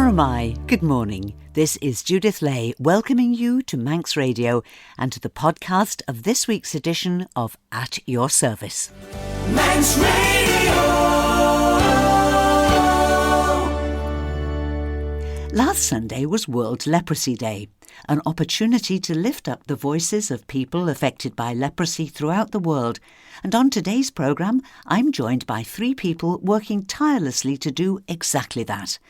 Paramai, good morning. This is Judith Lay welcoming you to Manx Radio and to the podcast of this week's edition of At Your Service. Manx Radio! Last Sunday was World Leprosy Day, an opportunity to lift up the voices of people affected by leprosy throughout the world. And on today's programme, I'm joined by three people working tirelessly to do exactly that.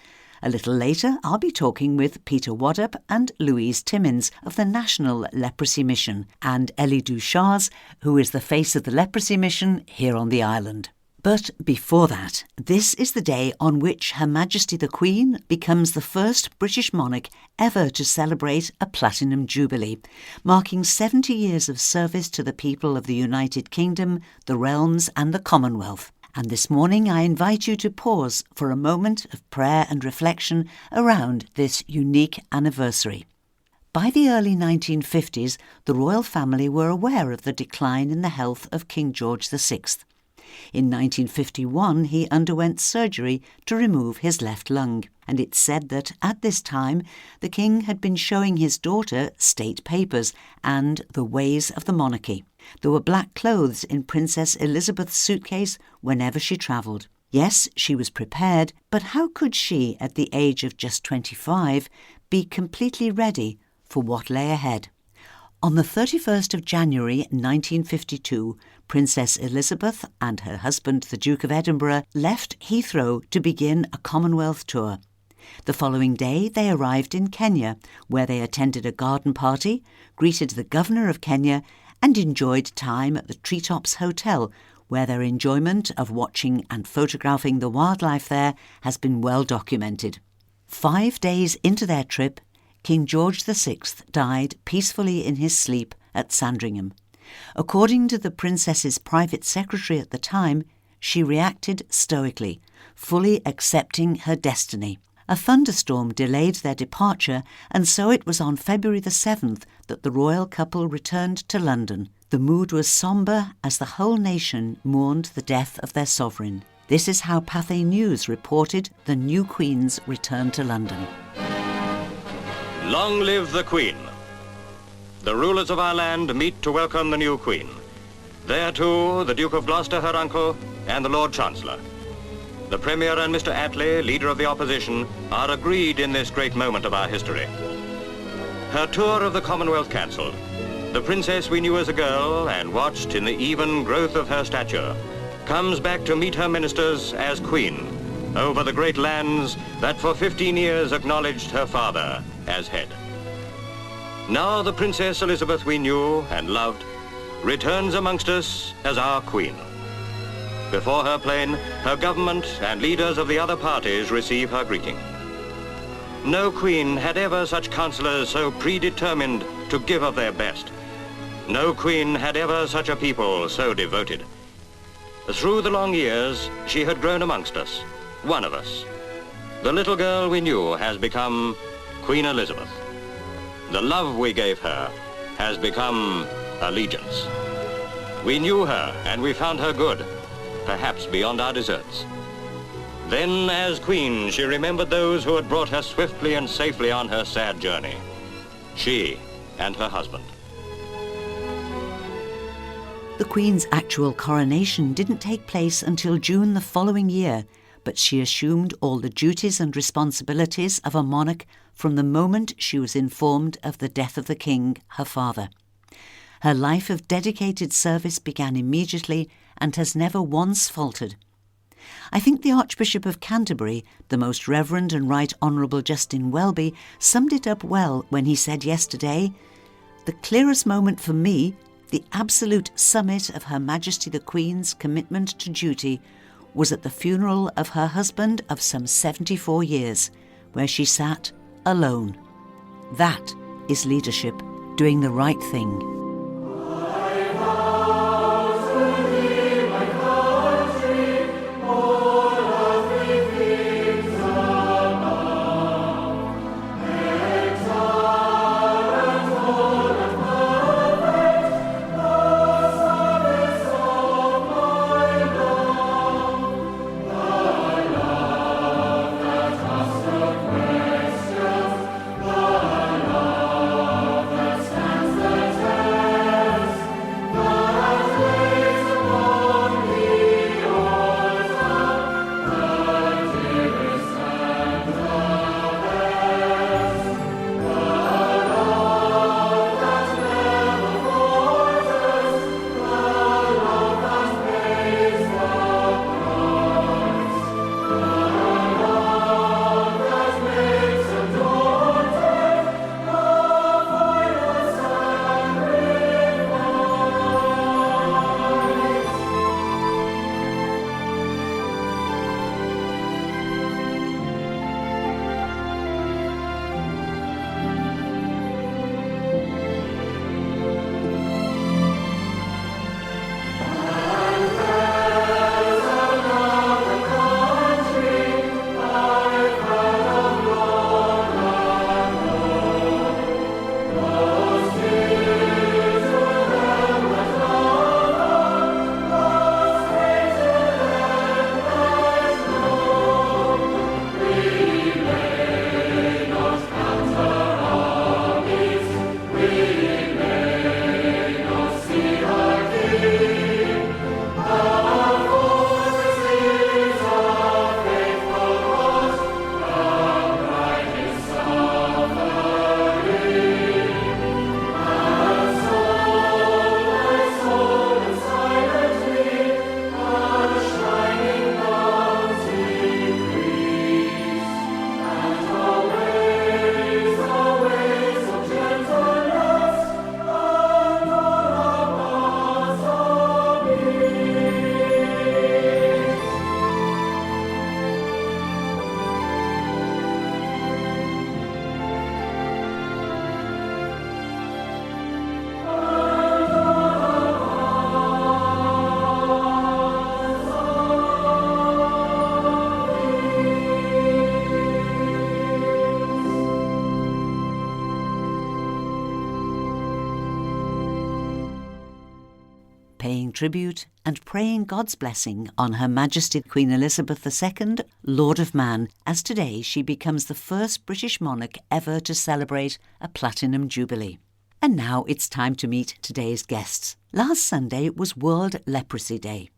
A little later, I'll be talking with Peter Waddup and Louise Timmins of the National Leprosy Mission and Elly Duchars, who is the face of the Leprosy Mission here on the island. But before that, this is the day on which Her Majesty the Queen becomes the first British monarch ever to celebrate a Platinum Jubilee, marking 70 years of service to the people of the United Kingdom, the Realms and the Commonwealth. And this morning I invite you to pause for a moment of prayer and reflection around this unique anniversary. By the early 1950s, the royal family were aware of the decline in the health of King George VI. In 1951, he underwent surgery to remove his left lung, and it's said that at this time the king had been showing his daughter state papers and the ways of the monarchy. There were black clothes in Princess Elizabeth's suitcase whenever she travelled. Yes, she was prepared, but how could she, at the age of just 25, be completely ready for what lay ahead? On the 31st of January 1952, Princess Elizabeth and her husband, the Duke of Edinburgh, left Heathrow to begin a Commonwealth tour. The following day, they arrived in Kenya, where they attended a garden party, greeted the Governor of Kenya, and enjoyed time at the Treetops Hotel, where their enjoyment of watching and photographing the wildlife there has been well documented. 5 days into their trip, King George VI died peacefully in his sleep at Sandringham. According to the princess's private secretary at the time, she reacted stoically, fully accepting her destiny. A thunderstorm delayed their departure, and so it was on February the 7th that the royal couple returned to London. The mood was sombre as the whole nation mourned the death of their sovereign. This is how Pathé News reported the new Queen's return to London. Long live the Queen. The rulers of our land meet to welcome the new Queen. There too, the Duke of Gloucester, her uncle, and the Lord Chancellor. The Premier and Mr. Attlee, leader of the opposition, are agreed in this great moment of our history. Her tour of the Commonwealth cancelled. The princess we knew as a girl and watched in the even growth of her stature comes back to meet her ministers as Queen over the great lands that for 15 years acknowledged her father as head. Now the Princess Elizabeth we knew and loved returns amongst us as our Queen. Before her plane, her government and leaders of the other parties receive her greeting. No queen had ever such councillors so predetermined to give of their best. No queen had ever such a people so devoted. Through the long years, she had grown amongst us, one of us. The little girl we knew has become Queen Elizabeth. The love we gave her has become allegiance. We knew her and we found her good, perhaps beyond our deserts. Then, as Queen, she remembered those who had brought her swiftly and safely on her sad journey. She and her husband. The Queen's actual coronation didn't take place until June the following year, but she assumed all the duties and responsibilities of a monarch from the moment she was informed of the death of the king, her father. Her life of dedicated service began immediately and has never once faltered. I think the Archbishop of Canterbury, the Most Reverend and Right Honourable Justin Welby, summed it up well when he said yesterday, "The clearest moment for me, the absolute summit of Her Majesty the Queen's commitment to duty, was at the funeral of her husband of some 74 years, where she sat alone. That is leadership, doing the right thing." tribute and praying God's blessing on Her Majesty Queen Elizabeth II, Lord of Man, as today she becomes the first British monarch ever to celebrate a Platinum Jubilee. And now it's time to meet today's guests. Last Sunday was World Leprosy Day.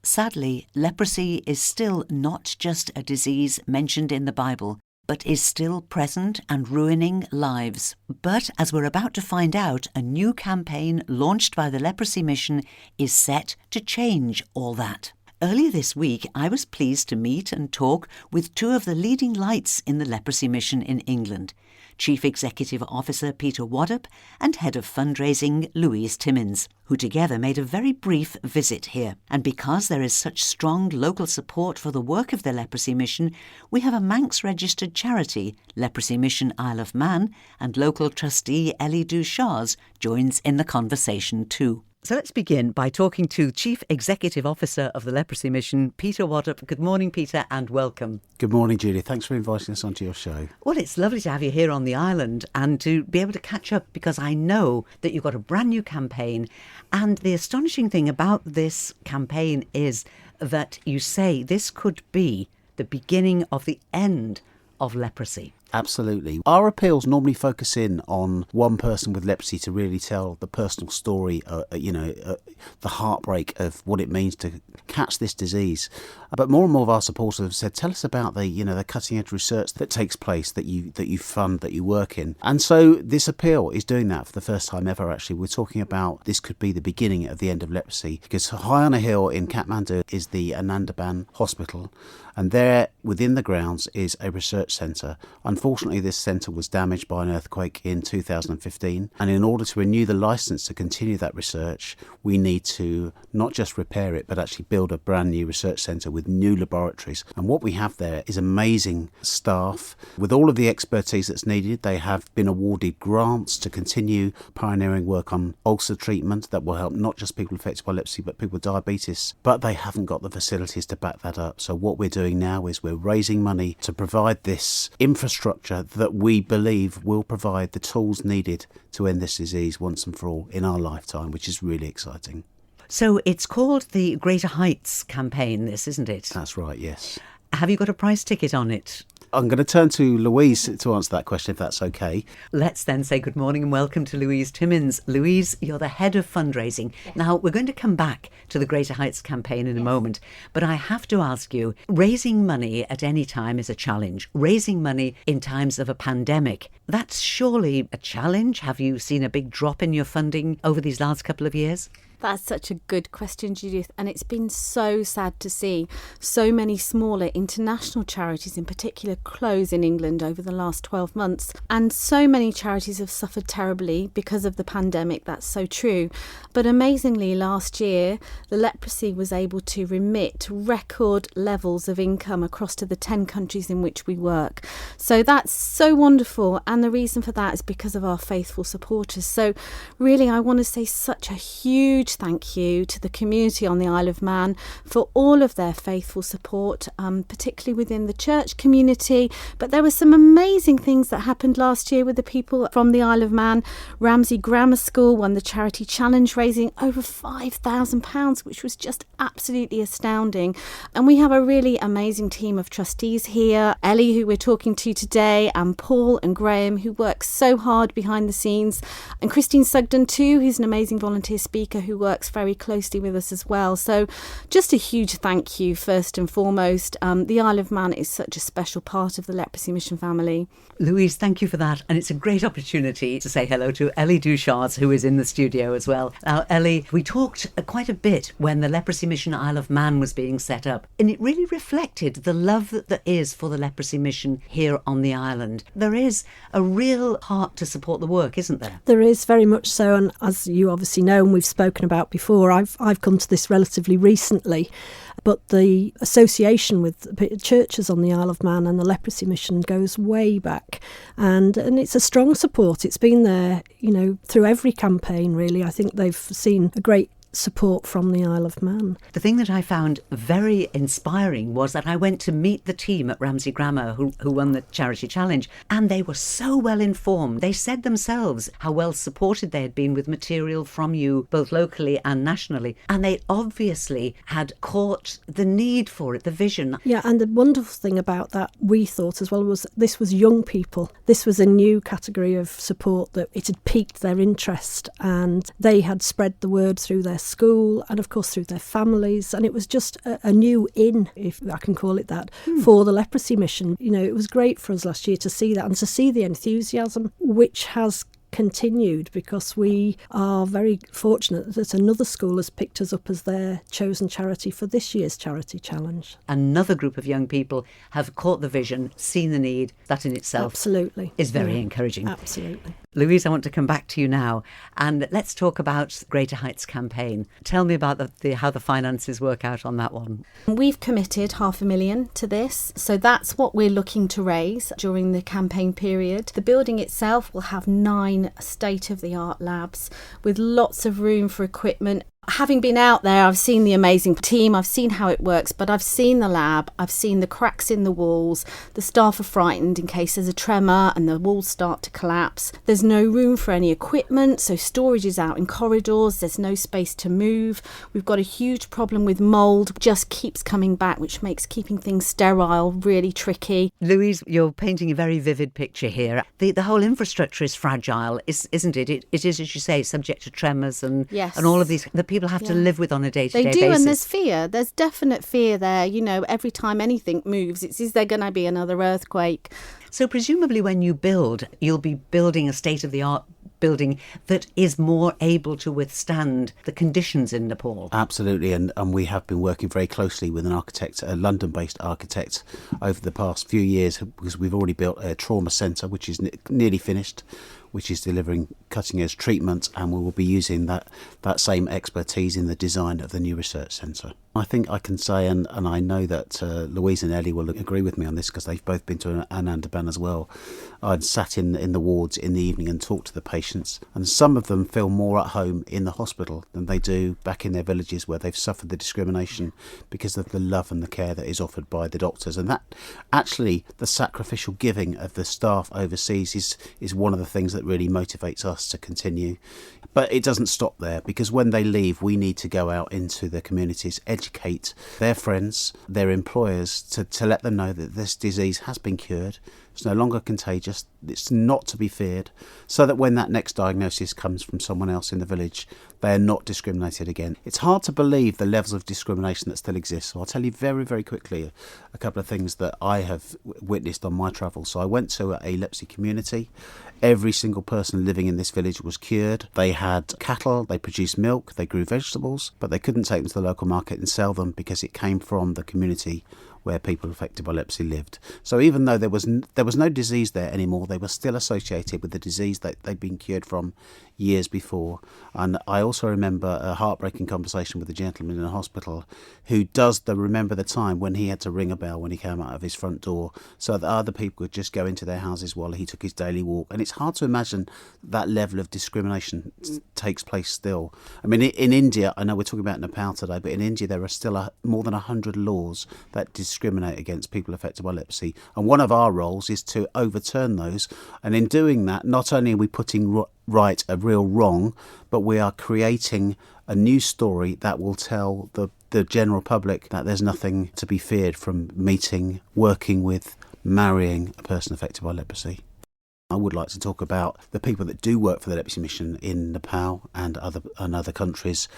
Sadly, leprosy is still not just a disease mentioned in the Bible, but is still present and ruining lives. But as we're about to find out, a new campaign launched by the Leprosy Mission is set to change all that. Earlier this week, I was pleased to meet and talk with two of the leading lights in the Leprosy Mission in England, Chief Executive Officer Peter Waddup and Head of Fundraising Louise Timmins, who together made a very brief visit here. And because there is such strong local support for the work of the Leprosy Mission, we have a Manx-registered charity, Leprosy Mission Isle of Man, and local trustee Elly Duchars joins in the conversation too. So let's begin by talking to Chief Executive Officer of the Leprosy Mission, Peter Waddup. Good morning, Peter, and welcome. Good morning, Judy. Thanks for inviting us onto your show. Well, it's lovely to have you here on the island and to be able to catch up, because I know that you've got a brand new campaign. And the astonishing thing about this campaign is that you say this could be the beginning of the end of leprosy. Absolutely. Our appeals normally focus in on one person with leprosy to really tell the personal story, the heartbreak of what it means to catch this disease. But more and more of our supporters have said, tell us about the cutting edge research that takes place, that you fund, that you work in. And so this appeal is doing that for the first time ever, actually. We're talking about this could be the beginning of the end of leprosy, because high on a hill in Kathmandu is the Anandaban Hospital, and there within the grounds is a research centre. Unfortunately, this centre was damaged by an earthquake in 2015, and in order to renew the licence to continue that research, we need to not just repair it, but actually build a brand new research centre with new laboratories. And what we have there is amazing staff with all of the expertise that's needed. They have been awarded grants to continue pioneering work on ulcer treatment that will help not just people affected by leprosy, but people with diabetes. But they haven't got the facilities to back that up. So what we're doing now is we're raising money to provide this infrastructure that we believe will provide the tools needed to end this disease once and for all in our lifetime, which is really exciting. So it's called the Greater Heights campaign, this, isn't it? That's right, yes. Have you got a price ticket on it? I'm going to turn to Louise to answer that question, if that's okay. Let's then say good morning and welcome to Louise Timmins. Louise, you're the Head of Fundraising. Yes. Now, we're going to come back to the Greater Heights campaign in a moment, but I have to ask you, raising money at any time is a challenge. Raising money in times of a pandemic, that's surely a challenge. Have you seen a big drop in your funding over these last couple of years? That's such a good question, Judith, and it's been so sad to see so many smaller international charities in particular close in England over the last 12 months, and so many charities have suffered terribly because of the pandemic. That's so true. But amazingly, last year the leprosy was able to remit record levels of income across to the 10 countries in which we work. So that's so wonderful, and the reason for that is because of our faithful supporters. So really, I want to say such a huge thank you to the community on the Isle of Man for all of their faithful support, particularly within the church community. But there were some amazing things that happened last year with the people from the Isle of Man. Ramsey Grammar School won the charity challenge, raising over £5,000, which was just absolutely astounding. And we have a really amazing team of trustees here. Elly, who we're talking to today, and Paul and Graham, who work so hard behind the scenes, and Christine Sugden too, who's an amazing volunteer speaker who works very closely with us as well. So just a huge thank you first and foremost. The Isle of Man is such a special part of the Leprosy Mission family. Louise, thank you for that. And it's a great opportunity to say hello to Elly Duchars, who is in the studio as well. Now, Elly, we talked quite a bit when the Leprosy Mission Isle of Man was being set up, and it really reflected the love that there is for the Leprosy Mission here on the island. There is a real heart to support the work, isn't there? There is, very much so, and as you obviously know and we've spoken about before, I've come to this relatively recently, but the association with churches on the Isle of Man and the Leprosy Mission goes way back, and it's a strong support. It's been there, through every campaign really. I think they've seen a great support from the Isle of Man. The thing that I found very inspiring was that I went to meet the team at Ramsey Grammar who won the charity challenge, and they were so well informed. They said themselves how well supported they had been with material from you, both locally and nationally, and they obviously had caught the need for it, the vision. Yeah, and the wonderful thing about that, we thought as well, was this was young people. This was a new category of support that it had piqued their interest, and they had spread the word through their school and of course through their families, and it was just a new in, if I can call it that, for the Leprosy Mission. You know, it was great for us last year to see that and to see the enthusiasm which has continued, because we are very fortunate that another school has picked us up as their chosen charity for this year's charity challenge. Another group of young people have caught the vision, seen the need. That in itself Absolutely. is very encouraging. Absolutely. Louise, I want to come back to you now, and let's talk about Greater Heights campaign. Tell me about how the finances work out on that one. We've committed $500,000 to this, so that's what we're looking to raise during the campaign period. The building itself will have 9 state-of-the-art labs with lots of room for equipment. Having been out there, I've seen the amazing team, I've seen how it works, but I've seen the lab, I've seen the cracks in the walls, the staff are frightened in case there's a tremor and the walls start to collapse. There's no room for any equipment, so storage is out in corridors, there's no space to move. We've got a huge problem with mould, just keeps coming back, which makes keeping things sterile really tricky. Louise, you're painting a very vivid picture here. The whole infrastructure is fragile, isn't it? It is, as you say, subject to tremors and all of these that people have to live with on a day-to-day basis. They do, and there's fear. There's definite fear there. You know, every time anything moves, is there going to be another earthquake? So presumably when you build, you'll be building a state-of-the-art building that is more able to withstand the conditions in Nepal. Absolutely, and we have been working very closely with an architect, a London-based architect, over the past few years, because we've already built a trauma centre, which is nearly finished, which is delivering cutting-edge treatment, and we will be using that same expertise in the design of the new research centre. I think I can say, and I know that Louise and Elly will agree with me on this, because they've both been to Anandaban as well. I've sat in the wards in the evening and talked to the patients, and some of them feel more at home in the hospital than they do back in their villages where they've suffered the discrimination because of the love and the care that is offered by the doctors. And that actually, the sacrificial giving of the staff overseas is one of the things that really motivates us to continue. But it doesn't stop there, because when they leave, we need to go out into the communities, educate their friends, their employers, to let them know that this disease has been cured. It's no longer contagious. It's not to be feared, so that when that next diagnosis comes from someone else in the village, they are not discriminated again. It's hard to believe the levels of discrimination that still exist. So I'll tell you very, very quickly a couple of things that I have witnessed on my travels. So I went to a leprosy community. Every single person living in this village was cured. They had cattle, they produced milk, they grew vegetables, but they couldn't take them to the local market and sell them because it came from the community where people affected by leprosy lived. So even though there was no disease there anymore, they were still associated with the disease that they'd been cured from years before. And I also remember a heartbreaking conversation with a gentleman in a hospital who does remember the time when he had to ring a bell when he came out of his front door so that other people could just go into their houses while he took his daily walk. And it's hard to imagine that level of discrimination takes place still. I mean, in India, I know we're talking about Nepal today, but in India there are still more than 100 laws that discriminate against people affected by leprosy. And one of our roles is to overturn those. And in doing that, not only are we putting right a real wrong, but we are creating a new story that will tell the general public that there's nothing to be feared from meeting, working with, marrying a person affected by leprosy. I would like to talk about the people that do work for the Leprosy Mission in Nepal and other countries.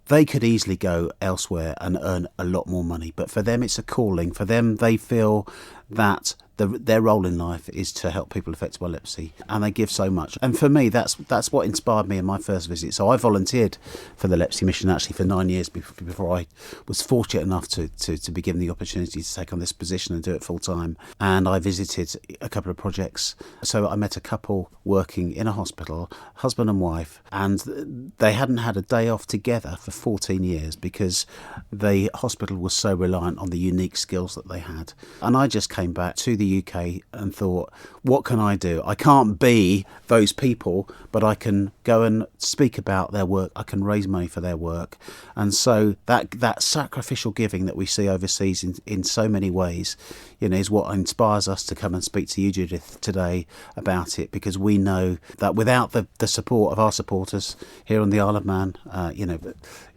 They could easily go elsewhere and earn a lot more money, but for them it's a calling. For them, they feel that their role in life is to help people affected by leprosy, and they give so much. And for me, that's what inspired me in my first visit. So I volunteered for the Leprosy Mission actually for 9 years before I was fortunate enough to be given the opportunity to take on this position and do it full time. And I visited a couple of projects. So I met a couple working in a hospital, husband and wife, and they hadn't had a day off together for 14 years because the hospital was so reliant on the unique skills that they had. And I just came back to the UK and thought, what can I do? I can't be those people, but I can go and speak about their work. I can raise money for their work. And so that sacrificial giving that we see overseas in so many ways, is what inspires us to come and speak to you, Judith, today about it, because we know that without the support of our supporters here on the Isle of Man,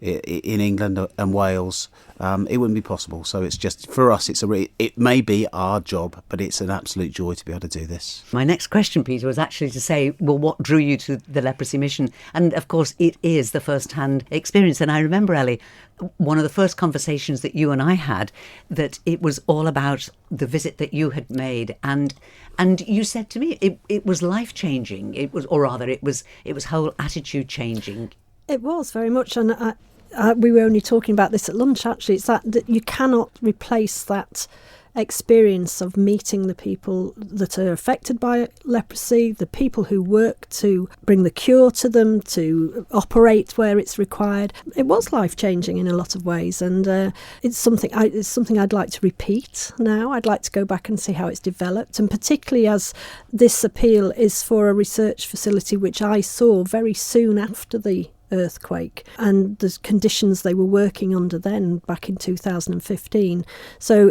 in England and Wales, it wouldn't be possible. So it's just, for us, it may be our job, but it's an absolute joy to be able to do this. My next question, Peter, was actually to say, well, what drew you to the Leprosy Mission? And of course, it is the first-hand experience. And I remember, Elly, one of the first conversations that you and I had, that it was all about the visit that you had made, and you said to me it was life-changing. It was whole attitude changing. It was very much, and we were only talking about this at lunch, actually. It's that you cannot replace that experience of meeting the people that are affected by leprosy, the people who work to bring the cure to them, to operate where it's required. It was life-changing in a lot of ways, and it's something I'd like to repeat now. I'd like to go back and see how it's developed, and particularly as this appeal is for a research facility which I saw very soon after the earthquake and the conditions they were working under then back in 2015. So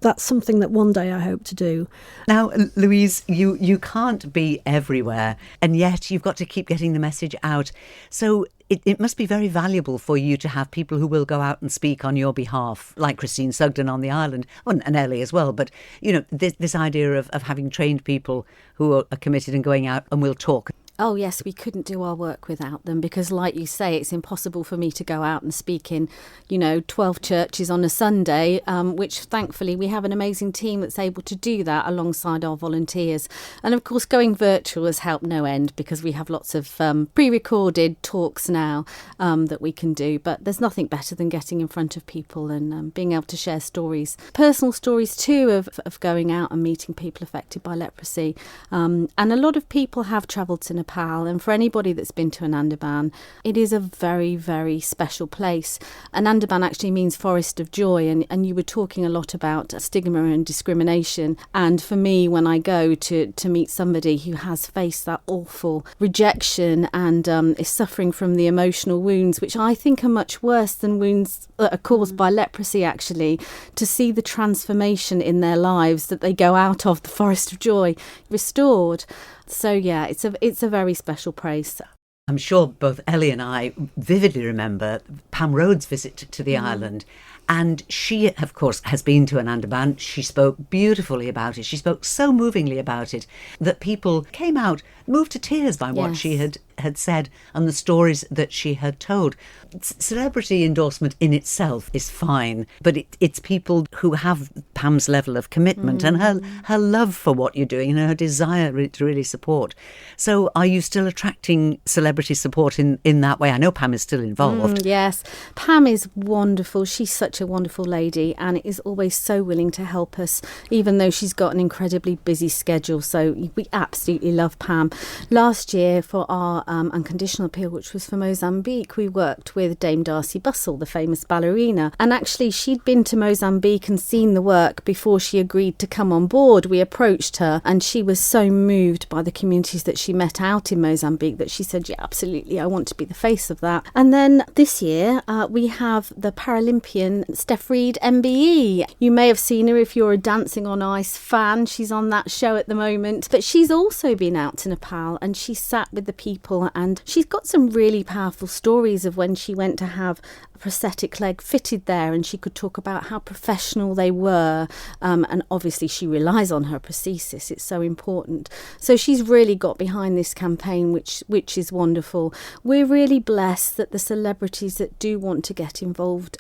that's something that one day I hope to do. Now, Louise, you can't be everywhere, and yet you've got to keep getting the message out. So it must be very valuable for you to have people who will go out and speak on your behalf, like Christine Sugden on the island, and Elly as well. But, this idea of having trained people who are committed and going out and will talk. Oh, yes, we couldn't do our work without them because, like you say, it's impossible for me to go out and speak in, 12 churches on a Sunday, which thankfully we have an amazing team that's able to do that alongside our volunteers. And of course, going virtual has helped no end because we have lots of pre-recorded talks now that we can do. But there's nothing better than getting in front of people and being able to share stories, personal stories too, of going out and meeting people affected by leprosy. And a lot of people have travelled to Nepal, and for anybody that's been to Andaman, it is a very, very special place. And Andaman actually means forest of joy, and you were talking a lot about stigma and discrimination. And for me, when I go to meet somebody who has faced that awful rejection and is suffering from the emotional wounds, which I think are much worse than wounds that are caused by leprosy, actually, to see the transformation in their lives, that they go out of the forest of joy restored. So yeah, it's a very special place. I'm sure both Elly and I vividly remember Pam Rhodes' visit to the island. And she, of course, has been to an Andaman. She spoke beautifully about it. She spoke so movingly about it that people came out moved to tears by what she had said and the stories that she had told. Celebrity endorsement in itself is fine, but it's people who have Pam's level of commitment and her love for what you're doing and her desire to really support. So are you still attracting celebrity support in that way? I know Pam is still involved. Yes, Pam is wonderful. She's such a wonderful lady and is always so willing to help us, even though she's got an incredibly busy schedule. So we absolutely love Pam. Last year for our unconditional appeal, which was for Mozambique, we worked with Dame Darcy Bussell, the famous ballerina. And actually she'd been to Mozambique and seen the work before she agreed to come on board. We approached her and she was so moved by the communities that she met out in Mozambique that she said, yeah, absolutely, I want to be the face of that. And then this year we have the Paralympian Steph Reed MBE. You may have seen her if you're a Dancing on Ice fan. She's on that show at the moment. But she's also been out to Nepal and she sat with the people, and she's got some really powerful stories of when she went to have a prosthetic leg fitted there, and she could talk about how professional they were, and obviously she relies on her prosthesis. It's so important. So she's really got behind this campaign, which is wonderful. We're really blessed that the celebrities that do want to get involved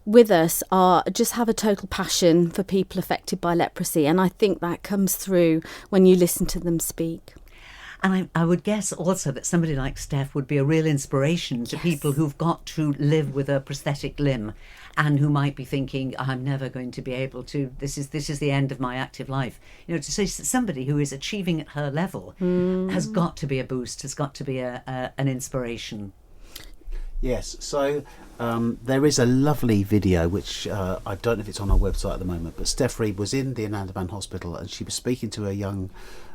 with us just have a total passion for people affected by leprosy, and I think that comes through when you listen to them speak. And I would guess also that somebody like Steph would be a real inspiration to people who've got to live with a prosthetic limb and who might be thinking, I'm never going to be able to, this is the end of my active life. You know, to say somebody who is achieving at her level has got to be a boost, has got to be an inspiration. Yes, so there is a lovely video which I don't know if it's on our website at the moment, but Steph Reid was in the Anandaman Hospital and she was speaking to a young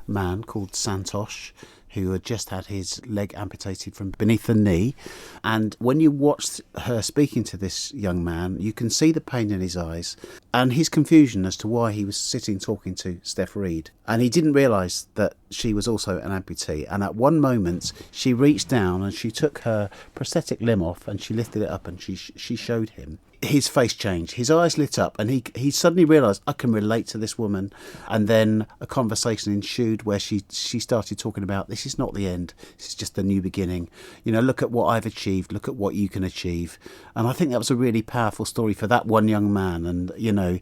man called Santosh who had just had his leg amputated from beneath the knee. And when you watched her speaking to this young man, you can see the pain in his eyes and his confusion as to why he was sitting talking to Steph Reid. And he didn't realise that she was also an amputee. And at one moment, she reached down and she took her prosthetic limb off and she lifted it up and she showed him. His face changed, his eyes lit up, and he suddenly realised, I can relate to this woman. And then a conversation ensued where she started talking about, this is not the end, this is just the new beginning. You know, look at what I've achieved, look at what you can achieve. And I think that was a really powerful story for that one young man. And, you know,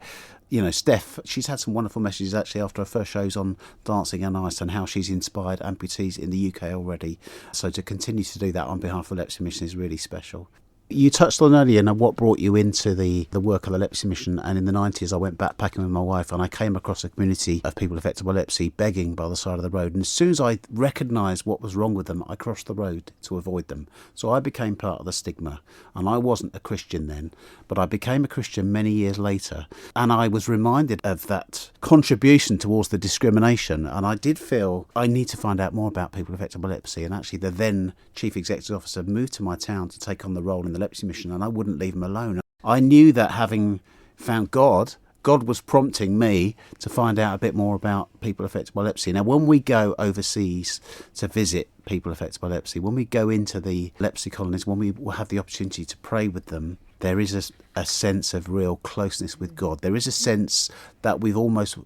Steph, she's had some wonderful messages actually after her first shows on Dancing on Ice and how she's inspired amputees in the UK already. So to continue to do that on behalf of the Leprosy Mission is really special. You touched on earlier now what brought you into the work of the Leprosy Mission, and in the 90s I went backpacking with my wife and I came across a community of people affected by leprosy begging by the side of the road, and as soon as I recognised what was wrong with them, I crossed the road to avoid them. So I became part of the stigma, and I wasn't a Christian then, but I became a Christian many years later, and I was reminded of that contribution towards the discrimination, and I did feel I need to find out more about people affected by leprosy. And actually the then Chief Executive Officer moved to my town to take on the role in the Leprosy Mission, and I wouldn't leave him alone. I knew that having found God was prompting me to find out a bit more about people affected by leprosy. Now, when we go overseas to visit people affected by leprosy, when we go into the leprosy colonies, when we have the opportunity to pray with them, there is a sense of real closeness with God. There is a sense that we've almost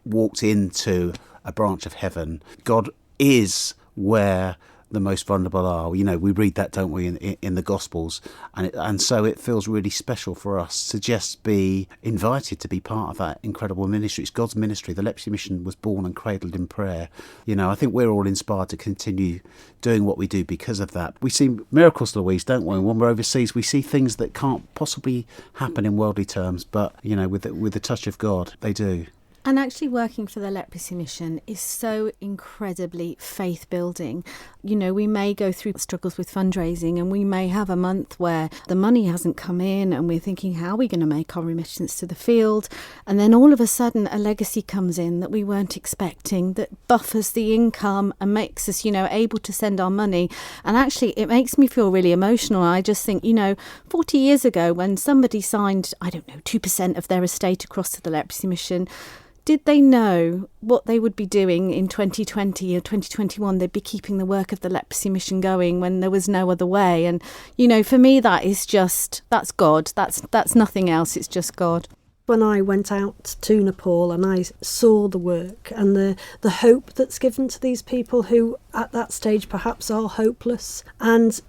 walked into a branch of heaven. God is where the most vulnerable are. You know, we read that, don't we, in the Gospels, and so it feels really special for us to just be invited to be part of that incredible ministry. It's God's ministry. The Leprosy Mission was born and cradled in prayer. You know, I think we're all inspired to continue doing what we do because of that. We see miracles, Louise, don't we? When we're overseas, we see things that can't possibly happen in worldly terms, but, you know, with the touch of God, they do. And actually working for the Leprosy Mission is so incredibly faith building. You know, we may go through struggles with fundraising and we may have a month where the money hasn't come in and we're thinking, how are we going to make our remittance to the field? And then all of a sudden a legacy comes in that we weren't expecting, that buffers the income and makes us, you know, able to send our money. And actually it makes me feel really emotional. I just think, you know, 40 years ago when somebody signed, 2% of their estate across to the Leprosy Mission, did they know what they would be doing in 2020 or 2021? They'd be keeping the work of the Leprosy Mission going when there was no other way. And, you know, for me, that's God. That's nothing else. It's just God. When I went out to Nepal and I saw the work and the hope that's given to these people who at that stage perhaps are hopeless, and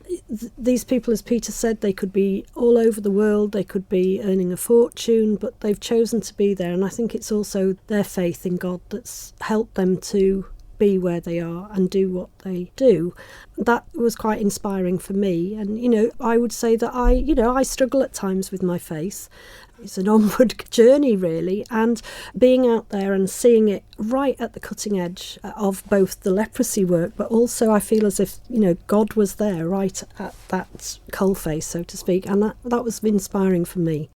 these people, as Peter said, they could be all over the world, they could be earning a fortune, but they've chosen to be there. And I think it's also their faith in God that's helped them to be where they are and do what they do. That was quite inspiring for me. And, you know, I would say that I struggle at times with my faith. It's an onward journey, really, and being out there and seeing it right at the cutting edge of both the leprosy work, but also I feel as if, you know, God was there right at that coalface, so to speak, and that was inspiring for me.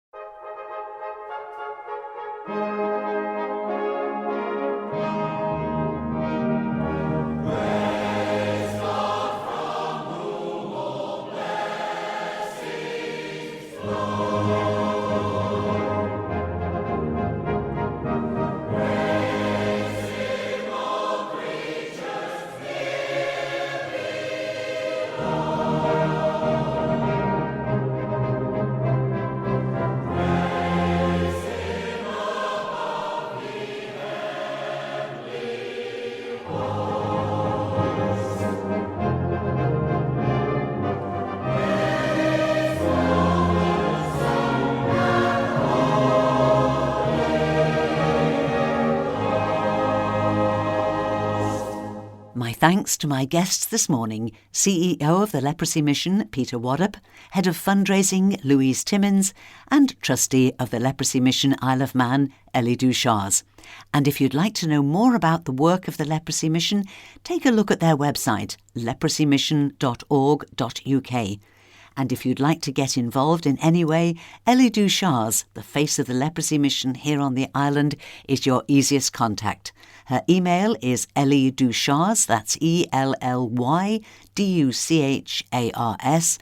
Thanks to my guests this morning, CEO of the Leprosy Mission, Peter Waddup, Head of Fundraising, Louise Timmins, and Trustee of the Leprosy Mission Isle of Man, Elly Duchars. And if you'd like to know more about the work of the Leprosy Mission, take a look at their website, leprosymission.org.uk. And if you'd like to get involved in any way, Elly Duchars, the face of the Leprosy Mission here on the island, is your easiest contact. Her email is ellyduchars, that's ELLYDUCHARS,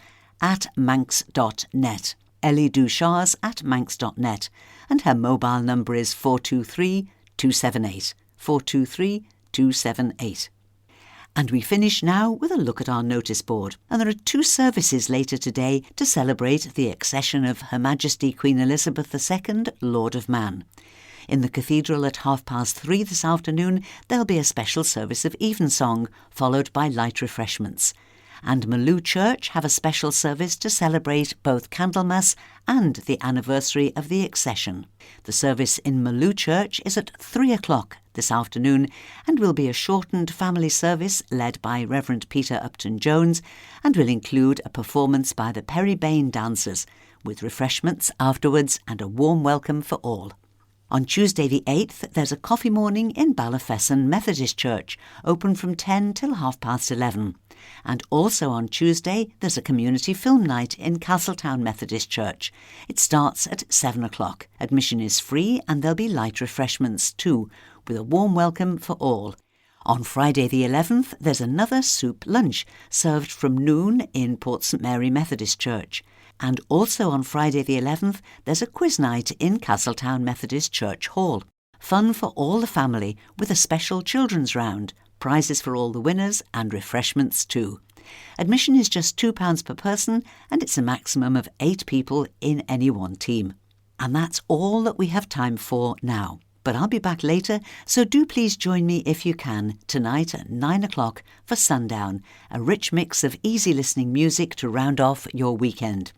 @manx.net. ellyduchars@manx.net. And her mobile number is 423 278. 423 278. And we finish now with a look at our notice board. And there are 2 services later today to celebrate the accession of Her Majesty Queen Elizabeth II, Lord of Man. In the cathedral at 3:30 this afternoon, there'll be a special service of evensong, followed by light refreshments. And Maloo Church have a special service to celebrate both Candlemas and the anniversary of the accession. The service in Maloo Church is at 3 o'clock this afternoon and will be a shortened family service led by Reverend Peter Upton-Jones and will include a performance by the Perry Bain dancers, with refreshments afterwards and a warm welcome for all. On Tuesday the 8th, there's a coffee morning in Ballafesson Methodist Church, open from 10 till 11:30. And also on Tuesday, there's a community film night in Castletown Methodist Church. It starts at 7 o'clock. Admission is free and there'll be light refreshments too, with a warm welcome for all. On Friday the 11th, there's another soup lunch served from noon in Port St Mary Methodist Church. And also on Friday the 11th, there's a quiz night in Castletown Methodist Church Hall. Fun for all the family with a special children's round, prizes for all the winners and refreshments too. Admission is just £2 per person and it's a maximum of 8 people in any one team. And that's all that we have time for now. But I'll be back later, so do please join me if you can tonight at 9 o'clock for Sundown, a rich mix of easy listening music to round off your weekend.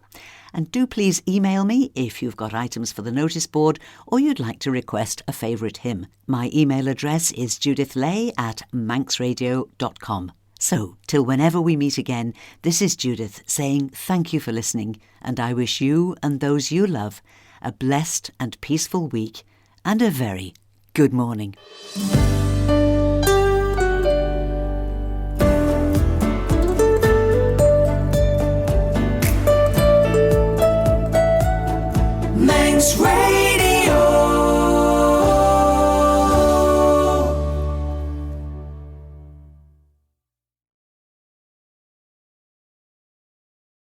And do please email me if you've got items for the notice board or you'd like to request a favourite hymn. My email address is judithlay@manxradio.com. So, till whenever we meet again, this is Judith saying thank you for listening, and I wish you and those you love a blessed and peaceful week and a very good morning. Manx Radio.